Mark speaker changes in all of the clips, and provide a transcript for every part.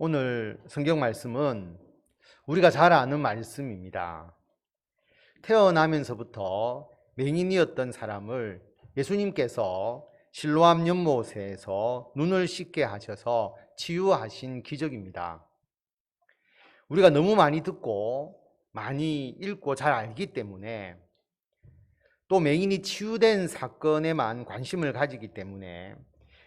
Speaker 1: 오늘 성경 말씀은 우리가 잘 아는 말씀입니다. 태어나면서부터 맹인이었던 사람을 예수님께서 실로암 연못에서 눈을 씻게 하셔서 치유하신 기적입니다. 우리가 너무 많이 듣고 많이 읽고 잘 알기 때문에 또 맹인이 치유된 사건에만 관심을 가지기 때문에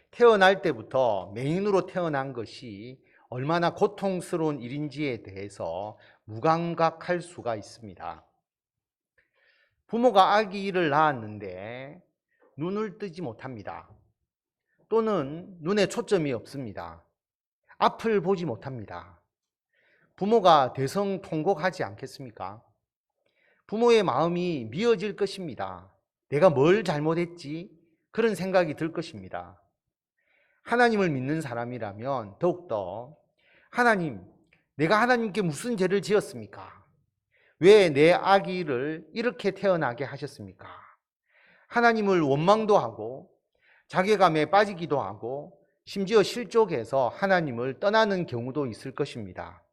Speaker 1: 태어날 때부터 맹인으로 태어난 것이 얼마나 고통스러운 일인지에 대해서 무감각할 수가 있습니다. 부모가 아기를 낳았는데 눈을 뜨지 못합니다. 또는 눈에 초점이 없습니다. 앞을 보지 못합니다. 부모가 대성통곡하지 않겠습니까? 부모의 마음이 미어질 것입니다. 내가 뭘 잘못했지? 그런 생각이 들 것입니다. 하나님을 믿는 사람이라면 더욱더 하나님, 내가 하나님께 무슨 죄를 지었습니까? 왜 내 아기를 이렇게 태어나게 하셨습니까? 하나님을 원망도 하고 자괴감에 빠지기도 하고 심지어 실족해서 하나님을 떠나는 경우도 있을 것입니다.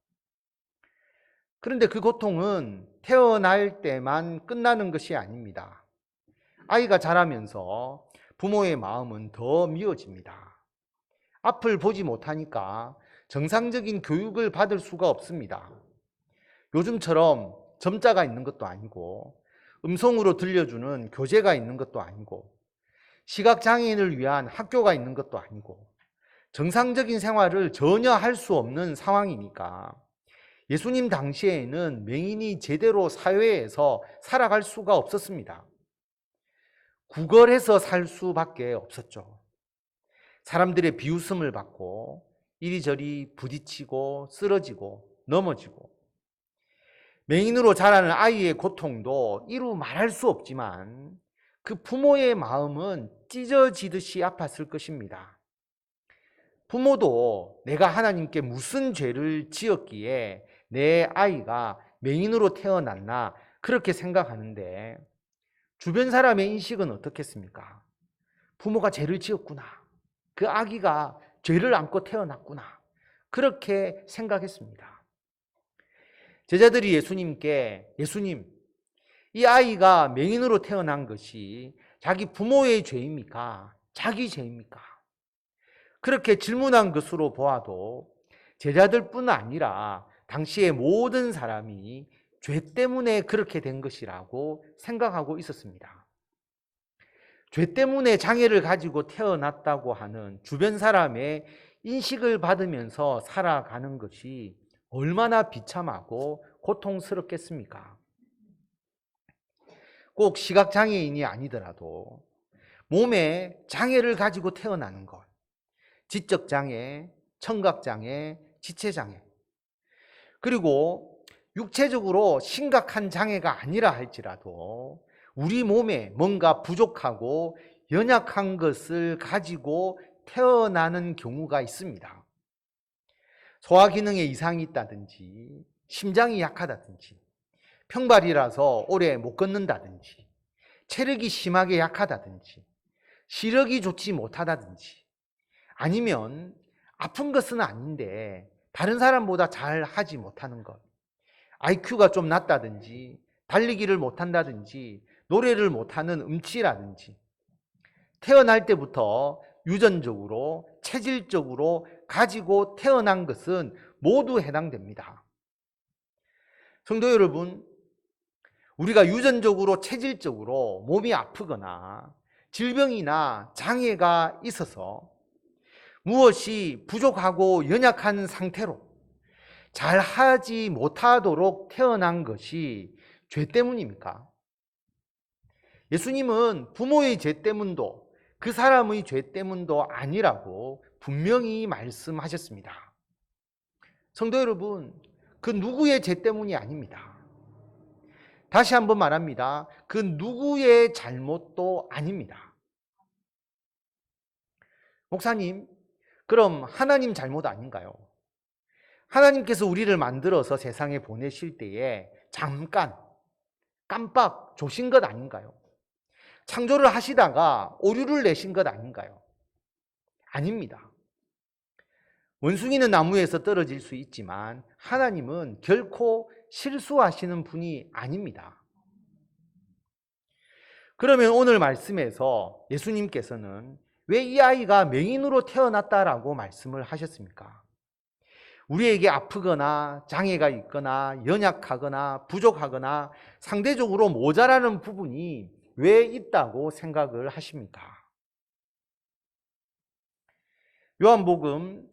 Speaker 1: 그런데 그 고통은 태어날 때만 끝나는 것이 아닙니다. 아이가 자라면서 부모의 마음은 더 미워집니다. 앞을 보지 못하니까 정상적인 교육을 받을 수가 없습니다. 요즘처럼 점자가 있는 것도 아니고 음성으로 들려주는 교재가 있는 것도 아니고 시각장애인을 위한 학교가 있는 것도 아니고 정상적인 생활을 전혀 할 수 없는 상황이니까 예수님 당시에는 맹인이 제대로 사회에서 살아갈 수가 없었습니다. 구걸해서 살 수밖에 없었죠. 사람들의 비웃음을 받고 이리저리 부딪히고 쓰러지고 넘어지고 맹인으로 자라는 아이의 고통도 이루 말할 수 없지만 그 부모의 마음은 찢어지듯이 아팠을 것입니다. 부모도 내가 하나님께 무슨 죄를 지었기에 내 아이가 맹인으로 태어났나 그렇게 생각하는데 주변 사람의 인식은 어떻겠습니까? 부모가 죄를 지었구나. 그 아기가 죄를 안고 태어났구나. 그렇게 생각했습니다. 제자들이 예수님께 예수님, 이 아이가 맹인으로 태어난 것이 자기 부모의 죄입니까? 자기 죄입니까? 그렇게 질문한 것으로 보아도 제자들뿐 아니라 당시의 모든 사람이 죄 때문에 그렇게 된 것이라고 생각하고 있었습니다. 죄 때문에 장애를 가지고 태어났다고 하는 주변 사람의 인식을 받으면서 살아가는 것이 얼마나 비참하고 고통스럽겠습니까? 꼭 시각장애인이 아니더라도 몸에 장애를 가지고 태어나는 것, 지적장애, 청각장애, 지체장애, 그리고 육체적으로 심각한 장애가 아니라 할지라도 우리 몸에 뭔가 부족하고 연약한 것을 가지고 태어나는 경우가 있습니다. 소화기능에 이상이 있다든지 심장이 약하다든지 평발이라서 오래 못 걷는다든지 체력이 심하게 약하다든지 시력이 좋지 못하다든지 아니면 아픈 것은 아닌데 다른 사람보다 잘 하지 못하는 것, IQ가 좀 낮다든지 달리기를 못한다든지 노래를 못하는 음치라든지 태어날 때부터 유전적으로 체질적으로 가지고 태어난 것은 모두 해당됩니다. 성도 여러분, 우리가 유전적으로 체질적으로 몸이 아프거나 질병이나 장애가 있어서 무엇이 부족하고 연약한 상태로 잘 하지 못하도록 태어난 것이 죄 때문입니까? 예수님은 부모의 죄 때문도 그 사람의 죄 때문도 아니라고 분명히 말씀하셨습니다. 성도 여러분, 그 누구의 죄 때문이 아닙니다. 다시 한번 말합니다. 그 누구의 잘못도 아닙니다. 목사님, 그럼 하나님 잘못 아닌가요? 하나님께서 우리를 만들어서 세상에 보내실 때에 잠깐 깜빡 조신 것 아닌가요? 창조를 하시다가 오류를 내신 것 아닌가요? 아닙니다. 원숭이는 나무에서 떨어질 수 있지만 하나님은 결코 실수하시는 분이 아닙니다. 그러면 오늘 말씀에서 예수님께서는 왜 이 아이가 맹인으로 태어났다라고 말씀을 하셨습니까? 우리에게 아프거나 장애가 있거나 연약하거나 부족하거나 상대적으로 모자라는 부분이 왜 있다고 생각을 하십니까? 요한복음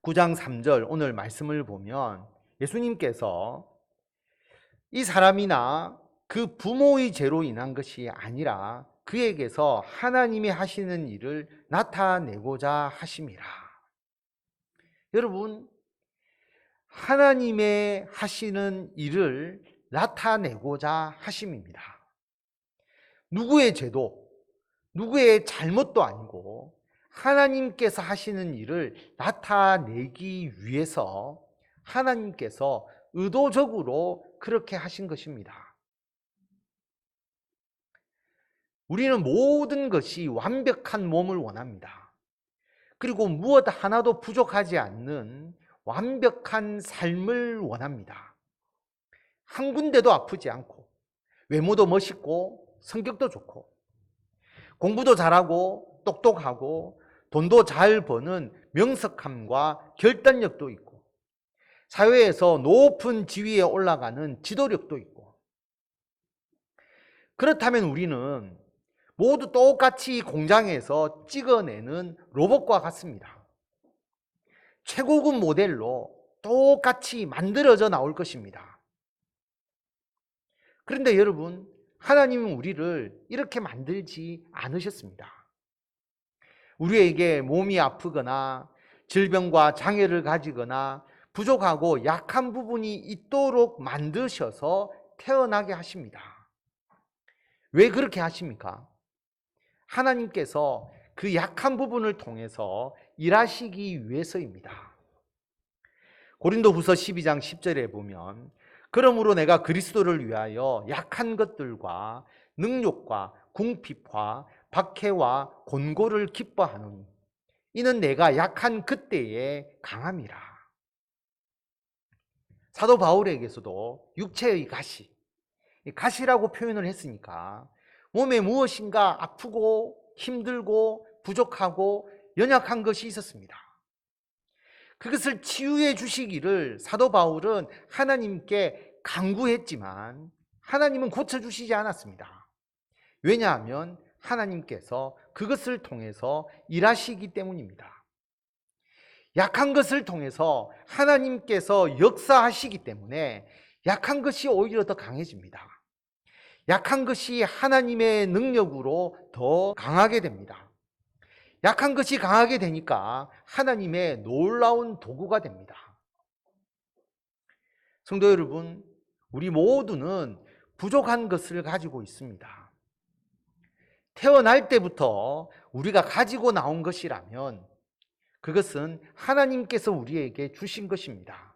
Speaker 1: 9장 3절 오늘 말씀을 보면 예수님께서 이 사람이나 그 부모의 죄로 인한 것이 아니라 그에게서 하나님이 하시는 일을 나타내고자 하심이라. 여러분, 하나님의 하시는 일을 나타내고자 하심입니다. 누구의 죄도, 누구의 잘못도 아니고 하나님께서 하시는 일을 나타내기 위해서 하나님께서 의도적으로 그렇게 하신 것입니다. 우리는 모든 것이 완벽한 몸을 원합니다. 그리고 무엇 하나도 부족하지 않는 완벽한 삶을 원합니다. 한 군데도 아프지 않고 외모도 멋있고 성격도 좋고 공부도 잘하고 똑똑하고 돈도 잘 버는 명석함과 결단력도 있고 사회에서 높은 지위에 올라가는 지도력도 있고, 그렇다면 우리는 모두 똑같이 공장에서 찍어내는 로봇과 같습니다. 최고급 모델로 똑같이 만들어져 나올 것입니다. 그런데 여러분, 하나님은 우리를 이렇게 만들지 않으셨습니다. 우리에게 몸이 아프거나 질병과 장애를 가지거나 부족하고 약한 부분이 있도록 만드셔서 태어나게 하십니다. 왜 그렇게 하십니까? 하나님께서 그 약한 부분을 통해서 일하시기 위해서입니다. 고린도후서 12장 10절에 보면 그러므로 내가 그리스도를 위하여 약한 것들과 능욕과 궁핍과 박해와 곤고를 기뻐하노니 이는 내가 약한 그때에 강함이라. 사도 바울에게서도 육체의 가시라고 표현을 했으니까 몸에 무엇인가 아프고 힘들고 부족하고 연약한 것이 있었습니다. 그것을 치유해 주시기를 사도 바울은 하나님께 간구했지만 하나님은 고쳐주시지 않았습니다. 왜냐하면 하나님께서 그것을 통해서 일하시기 때문입니다. 약한 것을 통해서 하나님께서 역사하시기 때문에 약한 것이 오히려 더 강해집니다. 약한 것이 하나님의 능력으로 더 강하게 됩니다. 약한 것이 강하게 되니까 하나님의 놀라운 도구가 됩니다. 성도 여러분, 우리 모두는 부족한 것을 가지고 있습니다. 태어날 때부터 우리가 가지고 나온 것이라면 그것은 하나님께서 우리에게 주신 것입니다.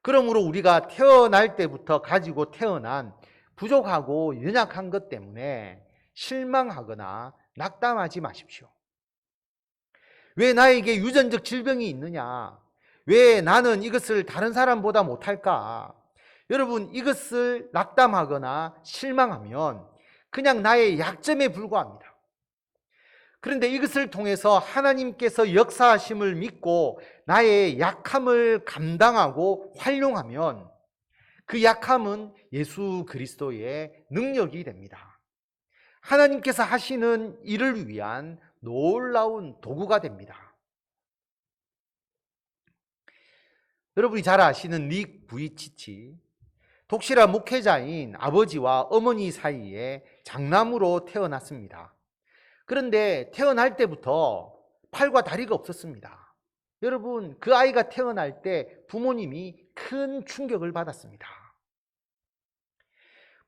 Speaker 1: 그러므로 우리가 태어날 때부터 가지고 태어난 부족하고 연약한 것 때문에 실망하거나 낙담하지 마십시오. 왜 나에게 유전적 질병이 있느냐? 왜 나는 이것을 다른 사람보다 못할까? 여러분, 이것을 낙담하거나 실망하면 그냥 나의 약점에 불과합니다. 그런데 이것을 통해서 하나님께서 역사하심을 믿고 나의 약함을 감당하고 활용하면 그 약함은 예수 그리스도의 능력이 됩니다. 하나님께서 하시는 일을 위한 놀라운 도구가 됩니다. 여러분이 잘 아시는 닉 부이치치, 독실한 목회자인 아버지와 어머니 사이에 장남으로 태어났습니다. 그런데 태어날 때부터 팔과 다리가 없었습니다. 여러분, 그 아이가 태어날 때 부모님이 큰 충격을 받았습니다.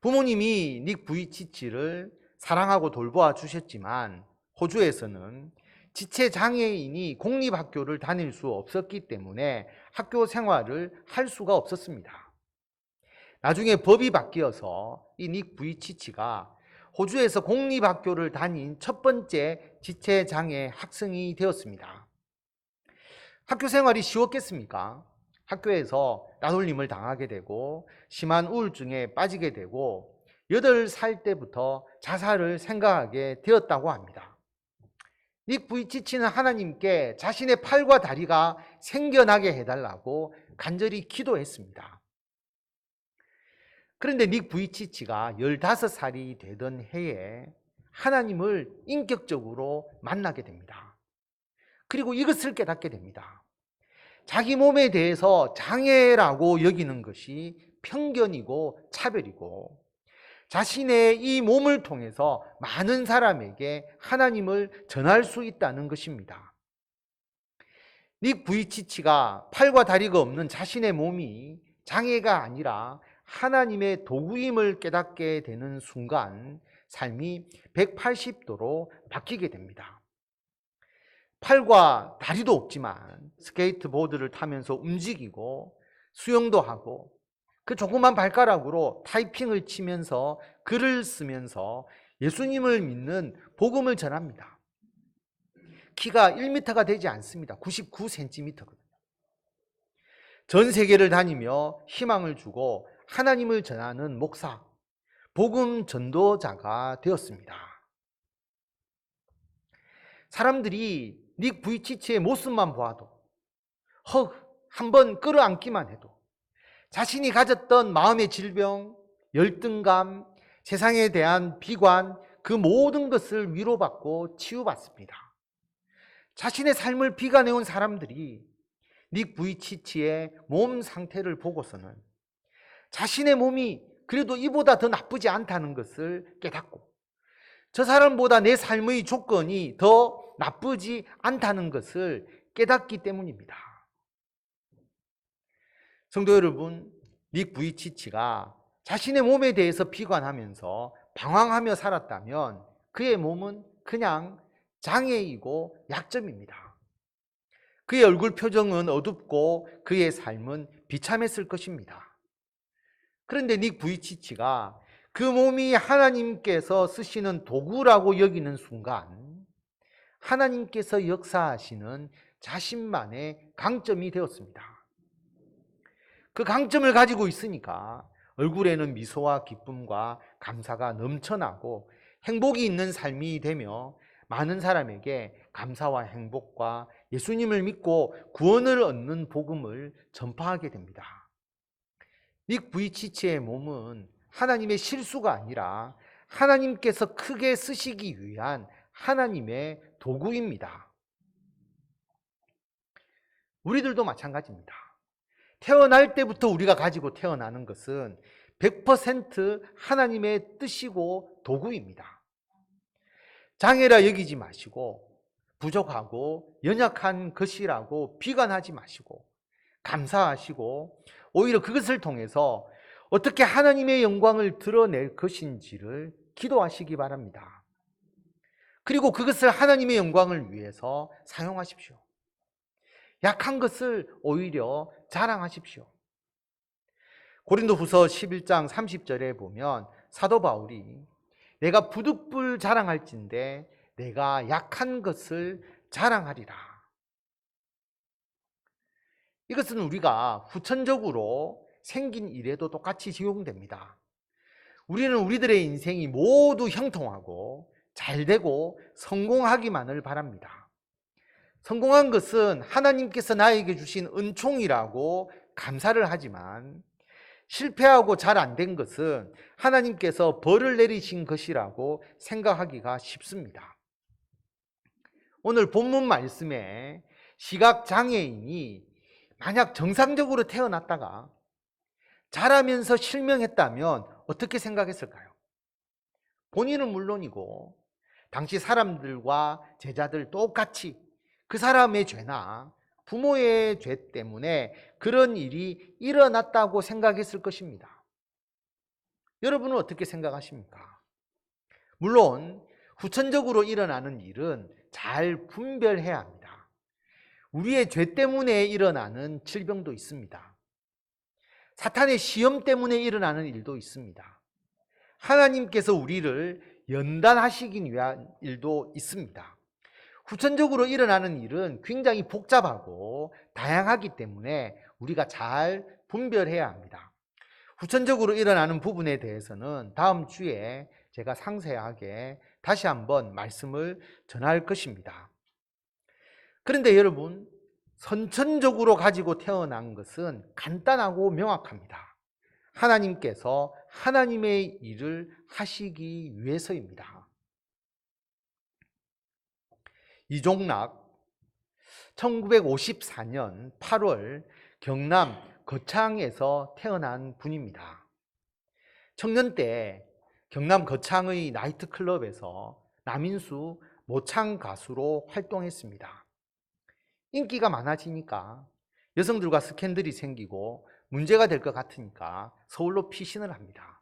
Speaker 1: 부모님이 닉 부이치치를 사랑하고 돌보아 주셨지만 호주에서는 지체장애인이 공립학교를 다닐 수 없었기 때문에 학교 생활을 할 수가 없었습니다. 나중에 법이 바뀌어서 이 닉 부이치치가 호주에서 공립학교를 다닌 첫 번째 지체장애 학생이 되었습니다. 학교 생활이 쉬웠겠습니까? 학교에서 따돌림을 당하게 되고 심한 우울증에 빠지게 되고 8살 때부터 자살을 생각하게 되었다고 합니다. 닉 부이치치는 하나님께 자신의 팔과 다리가 생겨나게 해달라고 간절히 기도했습니다. 그런데 닉 부이치치가 15살이 되던 해에 하나님을 인격적으로 만나게 됩니다. 그리고 이것을 깨닫게 됩니다. 자기 몸에 대해서 장애라고 여기는 것이 편견이고 차별이고 자신의 이 몸을 통해서 많은 사람에게 하나님을 전할 수 있다는 것입니다. 닉 부이치치가 팔과 다리가 없는 자신의 몸이 장애가 아니라 하나님의 도구임을 깨닫게 되는 순간 삶이 180도로 바뀌게 됩니다. 팔과 다리도 없지만 스케이트보드를 타면서 움직이고 수영도 하고 그 조그만 발가락으로 타이핑을 치면서 글을 쓰면서 예수님을 믿는 복음을 전합니다. 키가 1m가 되지 않습니다. 99cm거든요. 전 세계를 다니며 희망을 주고 하나님을 전하는 목사, 복음 전도자가 되었습니다. 사람들이 닉 부이치치의 모습만 보아도 한번 끌어안기만 해도 자신이 가졌던 마음의 질병, 열등감, 세상에 대한 비관, 그 모든 것을 위로받고 치유받습니다. 자신의 삶을 비관해온 사람들이 닉 부이치치의 몸 상태를 보고서는 자신의 몸이 그래도 이보다 더 나쁘지 않다는 것을 깨닫고 저 사람보다 내 삶의 조건이 더 나쁘지 않다는 것을 깨닫기 때문입니다. 성도 여러분, 닉 부이치치가 자신의 몸에 대해서 비관하면서 방황하며 살았다면 그의 몸은 그냥 장애이고 약점입니다. 그의 얼굴 표정은 어둡고 그의 삶은 비참했을 것입니다. 그런데 닉 부이치치가 그 몸이 하나님께서 쓰시는 도구라고 여기는 순간 하나님께서 역사하시는 자신만의 강점이 되었습니다. 그 강점을 가지고 있으니까 얼굴에는 미소와 기쁨과 감사가 넘쳐나고 행복이 있는 삶이 되며 많은 사람에게 감사와 행복과 예수님을 믿고 구원을 얻는 복음을 전파하게 됩니다. 닉 부이치치의 몸은 하나님의 실수가 아니라 하나님께서 크게 쓰시기 위한 하나님의 도구입니다. 우리들도 마찬가지입니다. 태어날 때부터 우리가 가지고 태어나는 것은 100% 하나님의 뜻이고 도구입니다. 장애라 여기지 마시고 부족하고 연약한 것이라고 비관하지 마시고 감사하시고 오히려 그것을 통해서 어떻게 하나님의 영광을 드러낼 것인지를 기도하시기 바랍니다. 그리고 그것을 하나님의 영광을 위해서 사용하십시오. 약한 것을 오히려 자랑하십시오. 고린도후서 11장 30절에 보면 사도 바울이 내가 부득불 자랑할진대 내가 약한 것을 자랑하리라. 이것은 우리가 후천적으로 생긴 일에도 똑같이 적용됩니다. 우리는 우리들의 인생이 모두 형통하고 잘되고 성공하기만을 바랍니다. 성공한 것은 하나님께서 나에게 주신 은총이라고 감사를 하지만 실패하고 잘 안 된 것은 하나님께서 벌을 내리신 것이라고 생각하기가 쉽습니다. 오늘 본문 말씀에 시각장애인이 만약 정상적으로 태어났다가 자라면서 실명했다면 어떻게 생각했을까요? 본인은 물론이고 당시 사람들과 제자들 똑같이 그 사람의 죄나 부모의 죄 때문에 그런 일이 일어났다고 생각했을 것입니다. 여러분은 어떻게 생각하십니까? 물론 후천적으로 일어나는 일은 잘 분별해야 합니다. 우리의 죄 때문에 일어나는 질병도 있습니다. 사탄의 시험 때문에 일어나는 일도 있습니다. 하나님께서 우리를 연단하시기 위한 일도 있습니다. 후천적으로 일어나는 일은 굉장히 복잡하고 다양하기 때문에 우리가 잘 분별해야 합니다. 후천적으로 일어나는 부분에 대해서는 다음 주에 제가 상세하게 다시 한번 말씀을 전할 것입니다. 그런데 여러분, 선천적으로 가지고 태어난 것은 간단하고 명확합니다. 하나님께서 하나님의 일을 하시기 위해서입니다. 이종락 1954년 8월 경남 거창에서 태어난 분입니다. 청년 때 경남 거창의 나이트클럽에서 남인수 모창 가수로 활동했습니다. 인기가 많아지니까 여성들과 스캔들이 생기고 문제가 될 것 같으니까 서울로 피신을 합니다.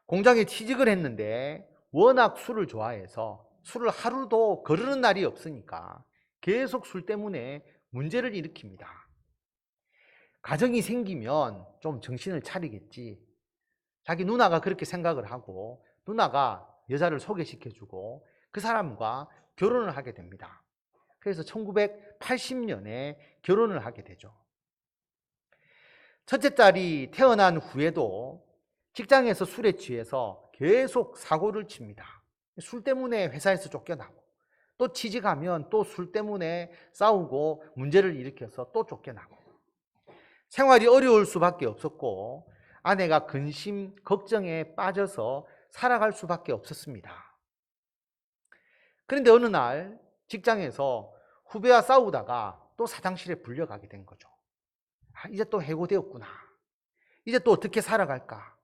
Speaker 1: 공장에 취직을 했는데 워낙 술을 좋아해서 술을 하루도 거르는 날이 없으니까 계속 술 때문에 문제를 일으킵니다. 가정이 생기면 좀 정신을 차리겠지. 자기 누나가 그렇게 생각을 하고 누나가 여자를 소개시켜주고 그 사람과 결혼을 하게 됩니다. 그래서 1980년에 결혼을 하게 되죠. 첫째 딸이 태어난 후에도 직장에서 술에 취해서 계속 사고를 칩니다. 술 때문에 회사에서 쫓겨나고 또 취직하면 또 술 때문에 싸우고 문제를 일으켜서 또 쫓겨나고 생활이 어려울 수밖에 없었고 아내가 근심, 걱정에 빠져서 살아갈 수밖에 없었습니다. 그런데 어느 날 직장에서 후배와 싸우다가 또 사장실에 불려가게 된 거죠. 이제 또 해고되었구나. 이제 또 어떻게 살아갈까?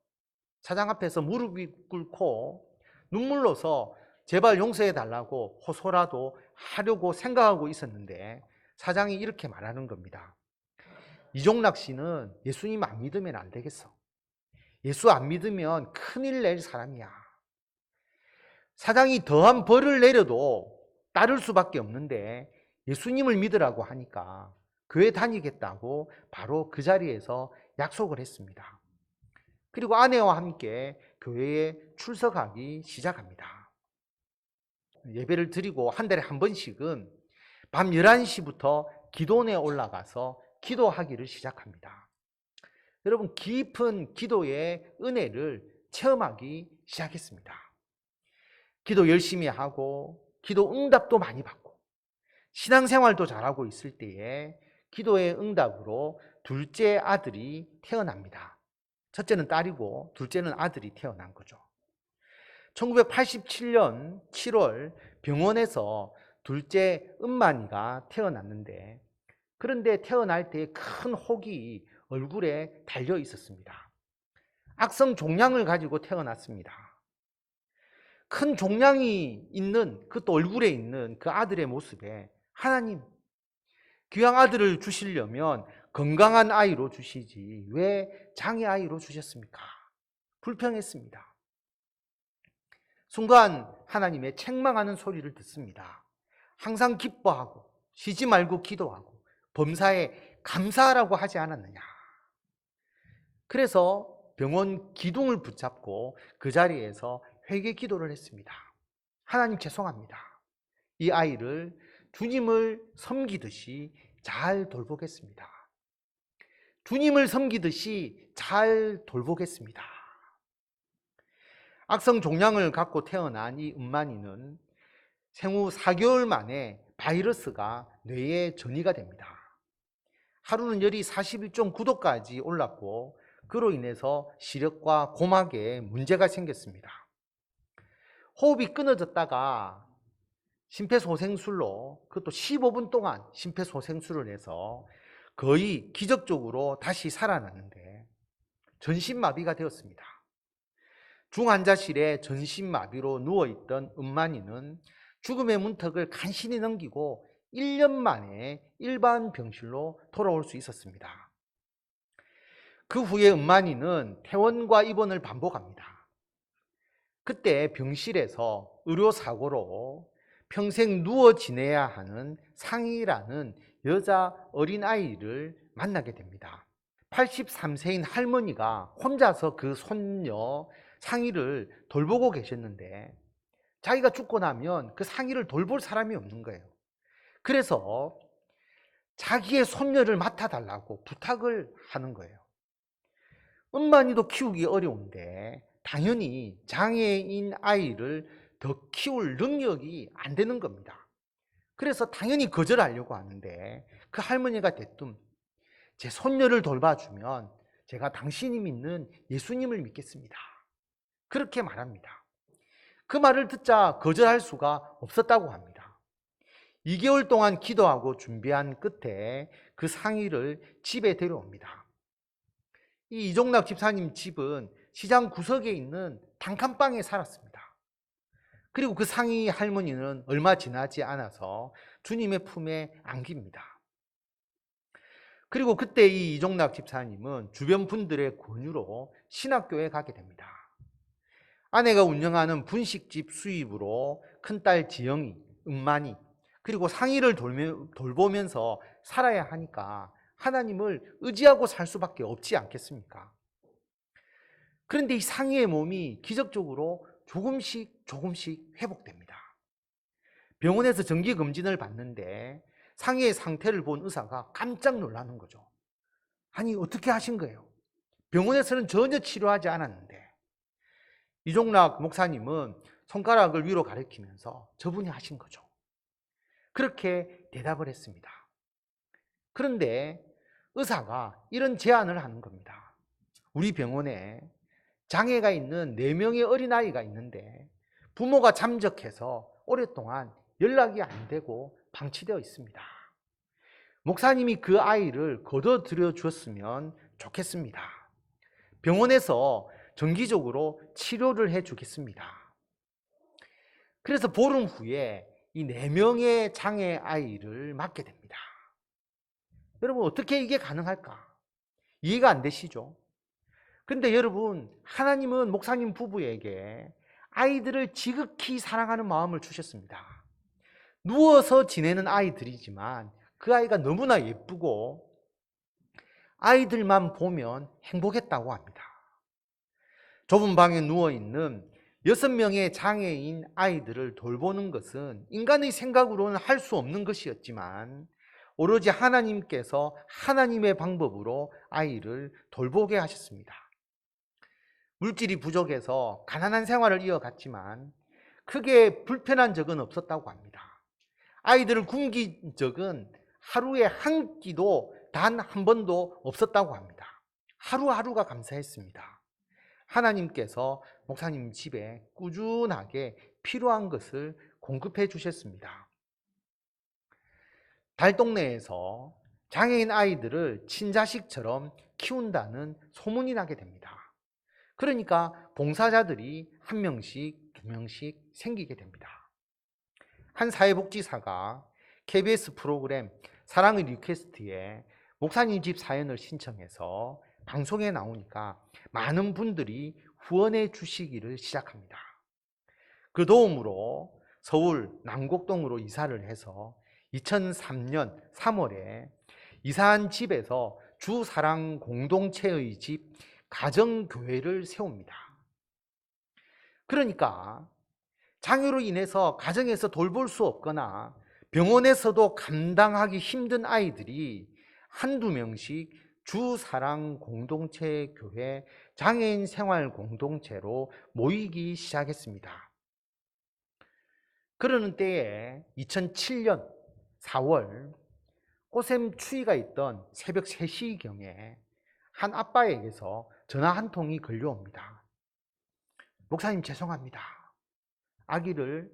Speaker 1: 사장 앞에서 무릎이 꿇고 눈물로서 제발 용서해 달라고 호소라도 하려고 생각하고 있었는데 사장이 이렇게 말하는 겁니다. 이종락 씨는 예수님 안 믿으면 안 되겠어. 예수 안 믿으면 큰일 낼 사람이야. 사장이 더한 벌을 내려도 따를 수밖에 없는데 예수님을 믿으라고 하니까 교회 다니겠다고 바로 그 자리에서 약속을 했습니다. 그리고 아내와 함께 교회에 출석하기 시작합니다. 예배를 드리고 한 달에 한 번씩은 밤 11시부터 기도원에 올라가서 기도하기를 시작합니다. 여러분, 깊은 기도의 은혜를 체험하기 시작했습니다. 기도 열심히 하고 기도 응답도 많이 받고 신앙생활도 잘하고 있을 때에 기도의 응답으로 둘째 아들이 태어납니다. 첫째는 딸이고 둘째는 아들이 태어난 거죠. 1987년 7월 병원에서 둘째 은만이가 태어났는데 그런데 태어날 때 큰 혹이 얼굴에 달려 있었습니다. 악성 종양을 가지고 태어났습니다. 큰 종양이 있는 그것도 얼굴에 있는 그 아들의 모습에 하나님, 귀한 아들을 주시려면 건강한 아이로 주시지 왜 장애 아이로 주셨습니까? 불평했습니다. 순간 하나님의 책망하는 소리를 듣습니다. 항상 기뻐하고 쉬지 말고 기도하고 범사에 감사하라고 하지 않았느냐. 그래서 병원 기둥을 붙잡고 그 자리에서 회개 기도를 했습니다. 하나님 죄송합니다. 이 아이를 주님을 섬기듯이 잘 돌보겠습니다. 주님을 섬기듯이 잘 돌보겠습니다. 악성 종양을 갖고 태어난 이 은만이는 생후 4개월 만에 바이러스가 뇌에 전이가 됩니다. 하루는 열이 41.9도까지 올랐고 그로 인해서 시력과 고막에 문제가 생겼습니다. 호흡이 끊어졌다가 심폐소생술로 그것도 15분 동안 심폐소생술을 해서 거의 기적적으로 다시 살아났는데 전신마비가 되었습니다. 중환자실에 전신마비로 누워있던 은만이는 죽음의 문턱을 간신히 넘기고 1년 만에 일반 병실로 돌아올 수 있었습니다. 그 후에 은만이는 퇴원과 입원을 반복합니다. 그때 병실에서 의료사고로 평생 누워 지내야 하는 상희라는 여자 어린아이를 만나게 됩니다. 83세인 할머니가 혼자서 그 손녀 상희를 돌보고 계셨는데 자기가 죽고 나면 그 상이를 돌볼 사람이 없는 거예요. 그래서 자기의 손녀를 맡아달라고 부탁을 하는 거예요. 엄마니도 키우기 어려운데 당연히 장애인 아이를 더 키울 능력이 안 되는 겁니다. 그래서 당연히 거절하려고 하는데 그 할머니가 대뜸 제 손녀를 돌봐주면 제가 당신이 믿는 예수님을 믿겠습니다. 그렇게 말합니다. 그 말을 듣자 거절할 수가 없었다고 합니다. 2개월 동안 기도하고 준비한 끝에 그 상의를 집에 데려옵니다. 이 이종락 집사님 집은 시장 구석에 있는 단칸방에 살았습니다. 그리고 그 상의 할머니는 얼마 지나지 않아서 주님의 품에 안깁니다. 그리고 그때 이 이종락 집사님은 주변 분들의 권유로 신학교에 가게 됩니다. 아내가 운영하는 분식집 수입으로 큰딸 지영이, 은만이, 그리고 상의를 돌보면서 살아야 하니까 하나님을 의지하고 살 수밖에 없지 않겠습니까? 그런데 이 상의의 몸이 기적적으로 조금씩 회복됩니다. 병원에서 정기검진을 받는데 상의의 상태를 본 의사가 깜짝 놀라는 거죠. 아니, 어떻게 하신 거예요? 병원에서는 전혀 치료하지 않았는데. 이종락 목사님은 손가락을 위로 가리키면서 저분이 하신 거죠. 그렇게 대답을 했습니다. 그런데 의사가 이런 제안을 하는 겁니다. 우리 병원에 장애가 있는 4명의 어린아이가 있는데 부모가 잠적해서 오랫동안 연락이 안 되고 방치되어 있습니다. 목사님이 그 아이를 거둬들여 주었으면 좋겠습니다. 병원에서 정기적으로 치료를 해 주겠습니다. 그래서 보름 후에 이 4명의 장애 아이를 맡게 됩니다. 여러분, 어떻게 이게 가능할까? 이해가 안 되시죠? 근데 여러분, 하나님은 목사님 부부에게 아이들을 지극히 사랑하는 마음을 주셨습니다. 누워서 지내는 아이들이지만 그 아이가 너무나 예쁘고 아이들만 보면 행복했다고 합니다. 좁은 방에 누워있는 6명의 장애인 아이들을 돌보는 것은 인간의 생각으로는 할 수 없는 것이었지만 오로지 하나님께서 하나님의 방법으로 아이를 돌보게 하셨습니다. 물질이 부족해서 가난한 생활을 이어갔지만 크게 불편한 적은 없었다고 합니다. 아이들을 굶긴 적은 하루에 한 끼도 단 한 번도 없었다고 합니다. 하루하루가 감사했습니다. 하나님께서 목사님 집에 꾸준하게 필요한 것을 공급해 주셨습니다. 달동네에서 장애인 아이들을 친자식처럼 키운다는 소문이 나게 됩니다. 그러니까 봉사자들이 1명씩, 2명씩 생기게 됩니다. 한 사회복지사가 KBS 프로그램 사랑의 리퀘스트에 목사님 집 사연을 신청해서 방송에 나오니까 많은 분들이 후원해 주시기를 시작합니다. 그 도움으로 서울 남곡동으로 이사를 해서 2003년 3월에 이사한 집에서 주사랑 공동체의 집 가정교회를 세웁니다. 그러니까 장애로 인해서 가정에서 돌볼 수 없거나 병원에서도 감당하기 힘든 아이들이 한두 명씩 주사랑 공동체 교회 장애인 생활 공동체로 모이기 시작했습니다. 그러는 때에 2007년 4월 꽃샘 추위가 있던 새벽 3시경에 한 아빠에게서 전화 한 통이 걸려옵니다. 목사님, 죄송합니다. 아기를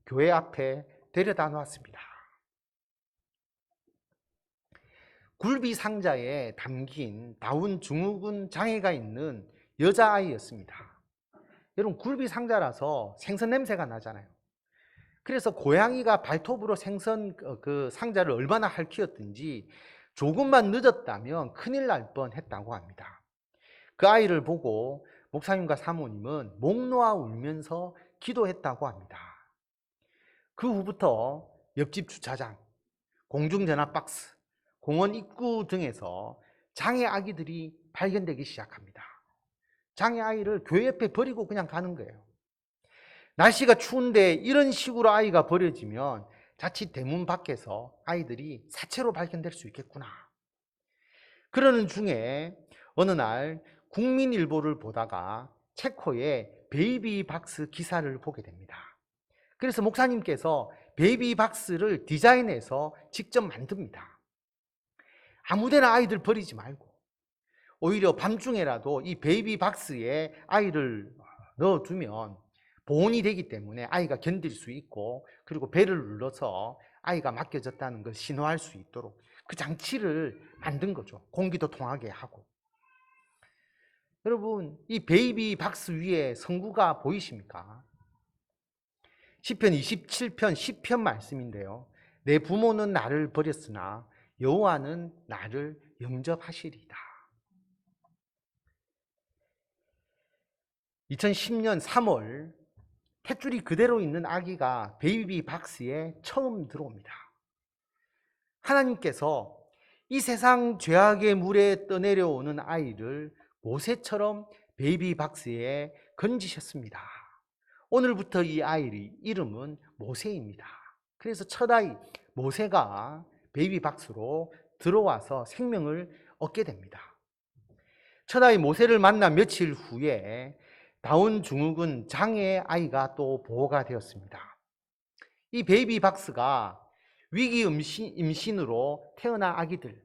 Speaker 1: 교회 앞에 데려다 놓았습니다. 굴비 상자에 담긴 다운 증후군 장애가 있는 여자아이였습니다. 여러분, 굴비 상자라서 생선 냄새가 나잖아요. 그래서 고양이가 발톱으로 생선 그 상자를 얼마나 핥히었든지 조금만 늦었다면 큰일 날 뻔했다고 합니다. 그 아이를 보고 목사님과 사모님은 목 놓아 울면서 기도했다고 합니다. 그 후부터 옆집 주차장, 공중전화 박스, 공원 입구 등에서 장애 아기들이 발견되기 시작합니다. 장애 아이를 교회 옆에 버리고 그냥 가는 거예요. 날씨가 추운데 이런 식으로 아이가 버려지면 자칫 대문 밖에서 아이들이 사체로 발견될 수 있겠구나. 그러는 중에 어느 날 국민일보를 보다가 체코의 베이비 박스 기사를 보게 됩니다. 그래서 목사님께서 베이비 박스를 디자인해서 직접 만듭니다. 아무데나 아이들 버리지 말고 오히려 밤중에라도 이 베이비 박스에 아이를 넣어두면 보온이 되기 때문에 아이가 견딜 수 있고, 그리고 벨을 눌러서 아이가 맡겨졌다는 걸 신호할 수 있도록 그 장치를 만든 거죠. 공기도 통하게 하고. 여러분, 이 베이비 박스 위에 성구가 보이십니까? 시편 27편 10편 말씀인데요. 내 부모는 나를 버렸으나 여호와는 나를 영접하시리다. 2010년 3월 탯줄이 그대로 있는 아기가 베이비 박스에 처음 들어옵니다. 하나님께서 이 세상 죄악의 물에 떠내려오는 아이를 모세처럼 베이비 박스에 건지셨습니다. 오늘부터 이 아이의 이름은 모세입니다. 그래서 첫 아이 모세가 베이비 박스로 들어와서 생명을 얻게 됩니다. 첫 아이 모세를 만난 며칠 후에 다운 증후군 장애 아이가 또 보호가 되었습니다. 이 베이비 박스가 위기 임신으로 태어난 아기들,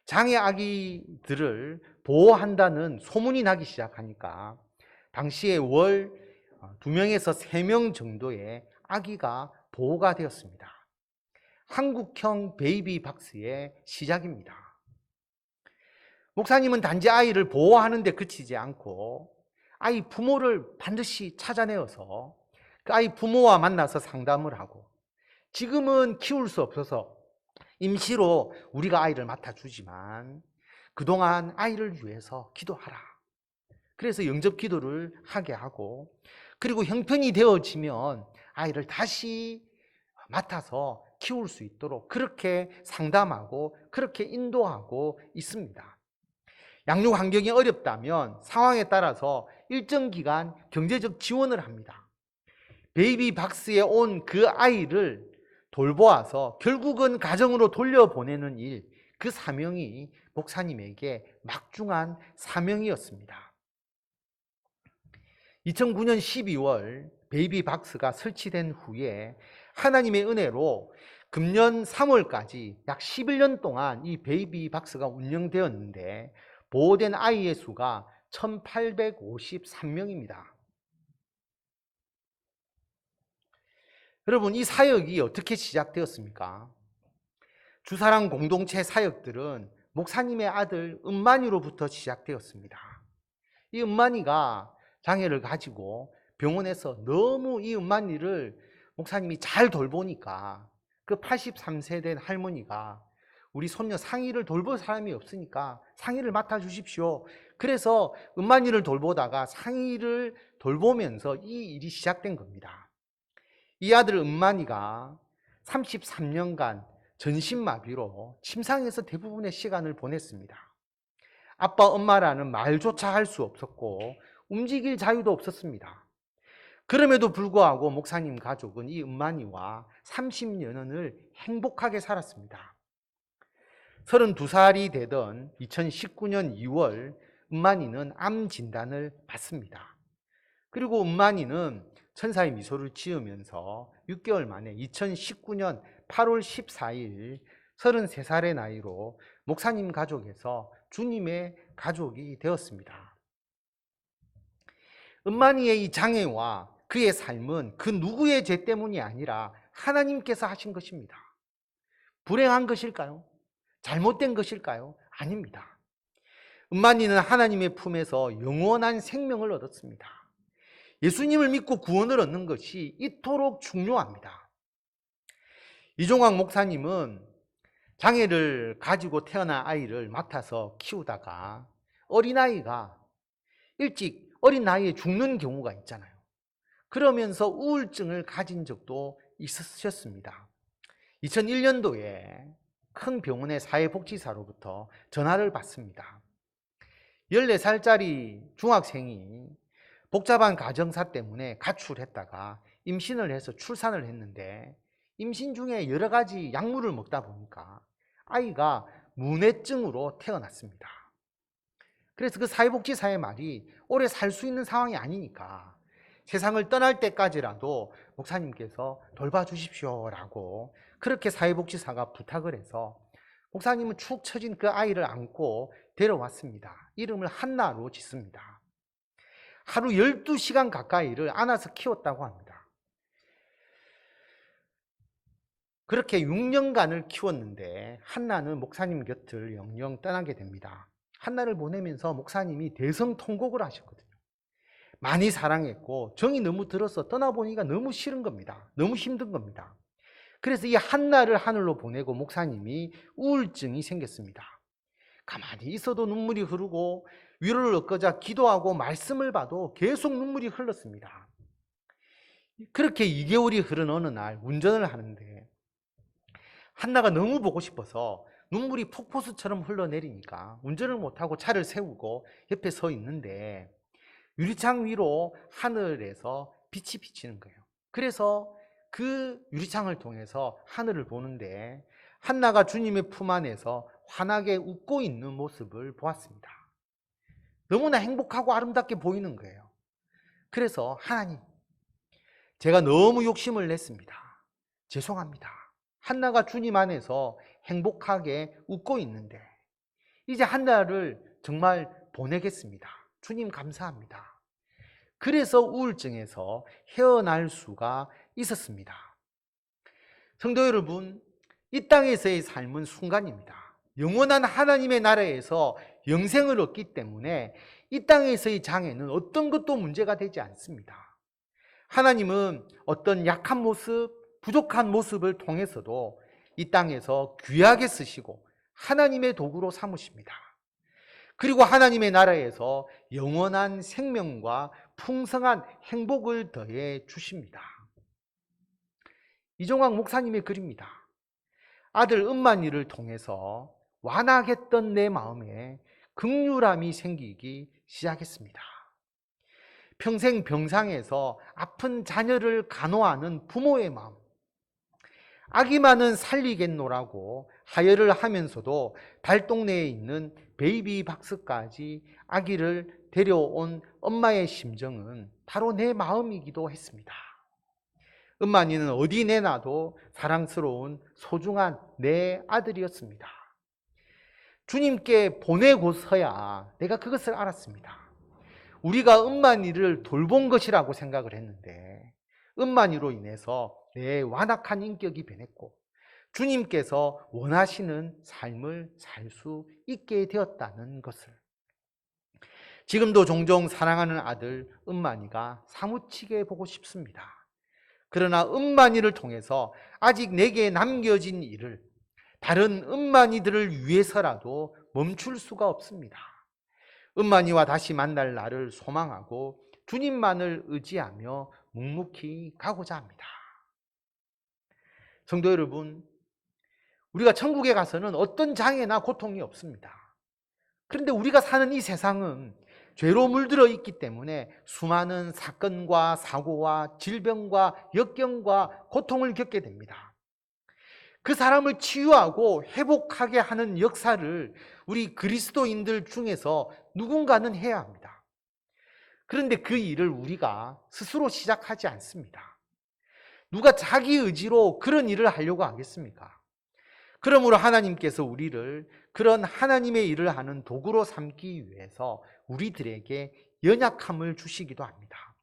Speaker 1: 장애 아기들을 보호한다는 소문이 나기 시작하니까 당시에 월 2명에서 3명 정도의 아기가 보호가 되었습니다. 한국형 베이비 박스의 시작입니다. 목사님은 단지 아이를 보호하는 데 그치지 않고 아이 부모를 반드시 찾아내어서 그 아이 부모와 만나서 상담을 하고, 지금은 키울 수 없어서 임시로 우리가 아이를 맡아주지만 그동안 아이를 위해서 기도하라. 그래서 영접 기도를 하게 하고, 그리고 형편이 되어지면 아이를 다시 맡아서 키울 수 있도록 그렇게 상담하고 그렇게 인도하고 있습니다. 양육 환경이 어렵다면 상황에 따라서 일정 기간 경제적 지원을 합니다. 베이비 박스에 온 그 아이를 돌보아서 결국은 가정으로 돌려보내는 일, 그 사명이 목사님에게 막중한 사명이었습니다. 2009년 12월 베이비 박스가 설치된 후에 하나님의 은혜로 금년 3월까지 약 11년 동안 이 베이비 박스가 운영되었는데 보호된 아이의 수가 1853명입니다. 여러분, 이 사역이 어떻게 시작되었습니까? 주사랑 공동체 사역들은 목사님의 아들 은만이로부터 시작되었습니다. 이 은만이가 장애를 가지고 병원에서 너무 이 은만이를 목사님이 잘 돌보니까 그 83세 된 할머니가 우리 손녀 상희를 돌볼 사람이 없으니까 상희를 맡아주십시오. 그래서 은만이를 돌보다가 상희를 돌보면서 이 일이 시작된 겁니다. 이 아들 은만이가 33년간 전신마비로 침상에서 대부분의 시간을 보냈습니다. 아빠, 엄마라는 말조차 할 수 없었고 움직일 자유도 없었습니다. 그럼에도 불구하고 목사님 가족은 이 은만이와 30년을 행복하게 살았습니다. 32살이 되던 2019년 2월 은만이는 암 진단을 받습니다. 그리고 은만이는 천사의 미소를 지으면서 6개월 만에 2019년 8월 14일 33살의 나이로 목사님 가족에서 주님의 가족이 되었습니다. 은만이의 이 장애와 그의 삶은 그 누구의 죄 때문이 아니라 하나님께서 하신 것입니다. 불행한 것일까요? 잘못된 것일까요? 아닙니다. 은만이는 하나님의 품에서 영원한 생명을 얻었습니다. 예수님을 믿고 구원을 얻는 것이 이토록 중요합니다. 이종학 목사님은 장애를 가지고 태어난 아이를 맡아서 키우다가 어린아이가 일찍 어린 나이에 죽는 경우가 있잖아요. 그러면서 우울증을 가진 적도 있으셨습니다. 2001년도에 큰 병원의 사회복지사로부터 전화를 받습니다. 14살짜리 중학생이 복잡한 가정사 때문에 가출했다가 임신을 해서 출산을 했는데 임신 중에 여러 가지 약물을 먹다 보니까 아이가 문해증으로 태어났습니다. 그래서 그 사회복지사의 말이 오래 살 수 있는 상황이 아니니까 세상을 떠날 때까지라도 목사님께서 돌봐주십시오라고 그렇게 사회복지사가 부탁을 해서 목사님은 축 처진 그 아이를 안고 데려왔습니다. 이름을 한나로 짓습니다. 하루 12시간 가까이를 안아서 키웠다고 합니다. 그렇게 6년간을 키웠는데 한나는 목사님 곁을 영영 떠나게 됩니다. 한나를 보내면서 목사님이 대성통곡을 하셨거든요. 많이 사랑했고 정이 너무 들어서 떠나보니까 너무 싫은 겁니다. 너무 힘든 겁니다. 그래서 이 한나를 하늘로 보내고 목사님이 우울증이 생겼습니다. 가만히 있어도 눈물이 흐르고 위로를 얻고자 기도하고 말씀을 봐도 계속 눈물이 흘렀습니다. 그렇게 2개월이 흐른 어느 날 운전을 하는데 한나가 너무 보고 싶어서 눈물이 폭포수처럼 흘러내리니까 운전을 못하고 차를 세우고 옆에 서 있는데 유리창 위로 하늘에서 빛이 비치는 거예요. 그래서 그 유리창을 통해서 하늘을 보는데 한나가 주님의 품 안에서 환하게 웃고 있는 모습을 보았습니다. 너무나 행복하고 아름답게 보이는 거예요. 그래서 하나님, 제가 너무 욕심을 냈습니다. 죄송합니다. 한나가 주님 안에서 행복하게 웃고 있는데 이제 한나를 정말 보내겠습니다. 주님 감사합니다. 그래서 우울증에서 헤어날 수가 있었습니다. 성도 여러분, 이 땅에서의 삶은 순간입니다. 영원한 하나님의 나라에서 영생을 얻기 때문에 이 땅에서의 장애는 어떤 것도 문제가 되지 않습니다. 하나님은 어떤 약한 모습, 부족한 모습을 통해서도 이 땅에서 귀하게 쓰시고 하나님의 도구로 삼으십니다. 그리고 하나님의 나라에서 영원한 생명과 풍성한 행복을 더해 주십니다. 이종학 목사님의 글입니다. 아들 은만이를 통해서 완악했던 내 마음에 긍휼함이 생기기 시작했습니다. 평생 병상에서 아픈 자녀를 간호하는 부모의 마음, 아기만은 살리겠노라고 하혈을 하면서도 달동네에 있는 베이비 박스까지 아기를 데려온 엄마의 심정은 바로 내 마음이기도 했습니다. 은만이는 어디 내놔도 사랑스러운 소중한 내 아들이었습니다. 주님께 보내고서야 내가 그것을 알았습니다. 우리가 은만이를 돌본 것이라고 생각을 했는데 은만이로 인해서 내 완악한 인격이 변했고 주님께서 원하시는 삶을 살 수 있게 되었다는 것을, 지금도 종종 사랑하는 아들 은만이가 사무치게 보고 싶습니다. 그러나 은만이를 통해서 아직 내게 남겨진 일을 다른 은만이들을 위해서라도 멈출 수가 없습니다. 은만이와 다시 만날 날을 소망하고 주님만을 의지하며 묵묵히 가고자 합니다. 성도 여러분, 우리가 천국에 가서는 어떤 장애나 고통이 없습니다. 그런데 우리가 사는 이 세상은 죄로 물들어 있기 때문에 수많은 사건과 사고와 질병과 역경과 고통을 겪게 됩니다. 그 사람을 치유하고 회복하게 하는 역사를 우리 그리스도인들 중에서 누군가는 해야 합니다. 그런데 그 일을 우리가 스스로 시작하지 않습니다. 누가 자기 의지로 그런 일을 하려고 하겠습니까? 그러므로 하나님께서 우리를 그런 하나님의 일을 하는 도구로 삼기 위해서 우리들에게 연약함을 주시기도 합니다.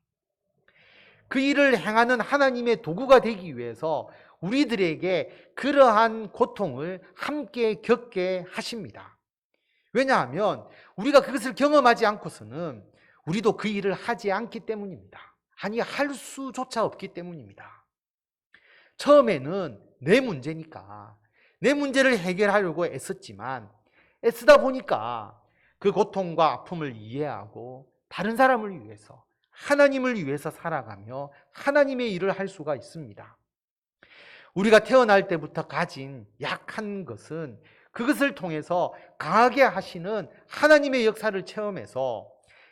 Speaker 1: 그 일을 행하는 하나님의 도구가 되기 위해서 우리들에게 그러한 고통을 함께 겪게 하십니다. 왜냐하면 우리가 그것을 경험하지 않고서는 우리도 그 일을 하지 않기 때문입니다. 아니, 할 수조차 없기 때문입니다. 처음에는 내 문제니까 내 문제를 해결하려고 애썼지만 애쓰다 보니까 그 고통과 아픔을 이해하고 다른 사람을 위해서, 하나님을 위해서 살아가며 하나님의 일을 할 수가 있습니다. 우리가 태어날 때부터 가진 약한 것은 그것을 통해서 강하게 하시는 하나님의 역사를 체험해서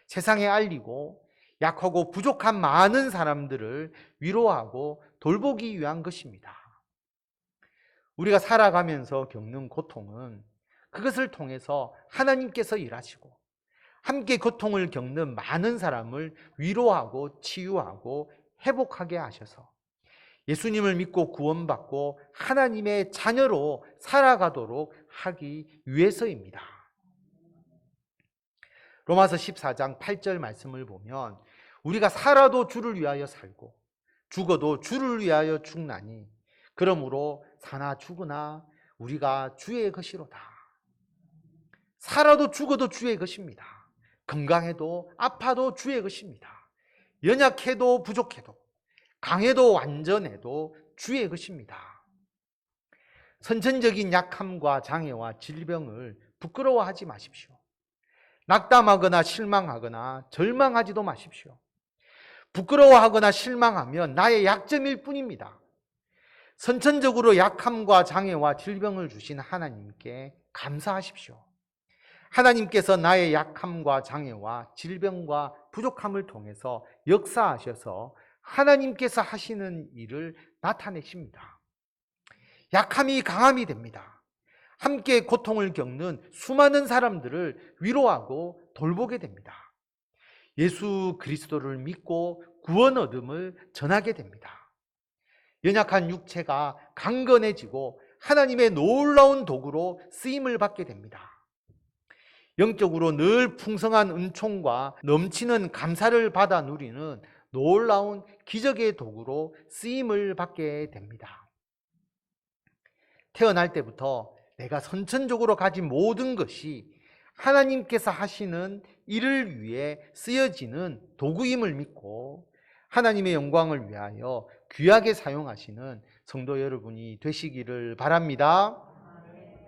Speaker 1: 세상에 알리고 약하고 부족한 많은 사람들을 위로하고 돌보기 위한 것입니다. 우리가 살아가면서 겪는 고통은 그것을 통해서 하나님께서 일하시고 함께 고통을 겪는 많은 사람을 위로하고 치유하고 회복하게 하셔서 예수님을 믿고 구원받고 하나님의 자녀로 살아가도록 하기 위해서입니다. 로마서 14장 8절 말씀을 보면 우리가 살아도 주를 위하여 살고 죽어도 주를 위하여 죽나니 그러므로 사나 죽으나 우리가 주의 것이로다. 살아도 죽어도 주의 것입니다. 건강해도 아파도 주의 것입니다. 연약해도 부족해도 강해도 완전해도 주의 것입니다. 선천적인 약함과 장애와 질병을 부끄러워하지 마십시오. 낙담하거나 실망하거나 절망하지도 마십시오. 부끄러워하거나 실망하면 나의 약점일 뿐입니다. 선천적으로 약함과 장애와 질병을 주신 하나님께 감사하십시오. 하나님께서 나의 약함과 장애와 질병과 부족함을 통해서 역사하셔서 하나님께서 하시는 일을 나타내십니다. 약함이 강함이 됩니다. 함께 고통을 겪는 수많은 사람들을 위로하고 돌보게 됩니다. 예수 그리스도를 믿고 구원 얻음을 전하게 됩니다. 연약한 육체가 강건해지고 하나님의 놀라운 도구로 쓰임을 받게 됩니다. 영적으로 늘 풍성한 은총과 넘치는 감사를 받아 누리는 놀라운 기적의 도구로 쓰임을 받게 됩니다. 태어날 때부터 내가 선천적으로 가진 모든 것이 하나님께서 하시는 일을 위해 쓰여지는 도구임을 믿고 하나님의 영광을 위하여 귀하게 사용하시는 성도 여러분이 되시기를 바랍니다.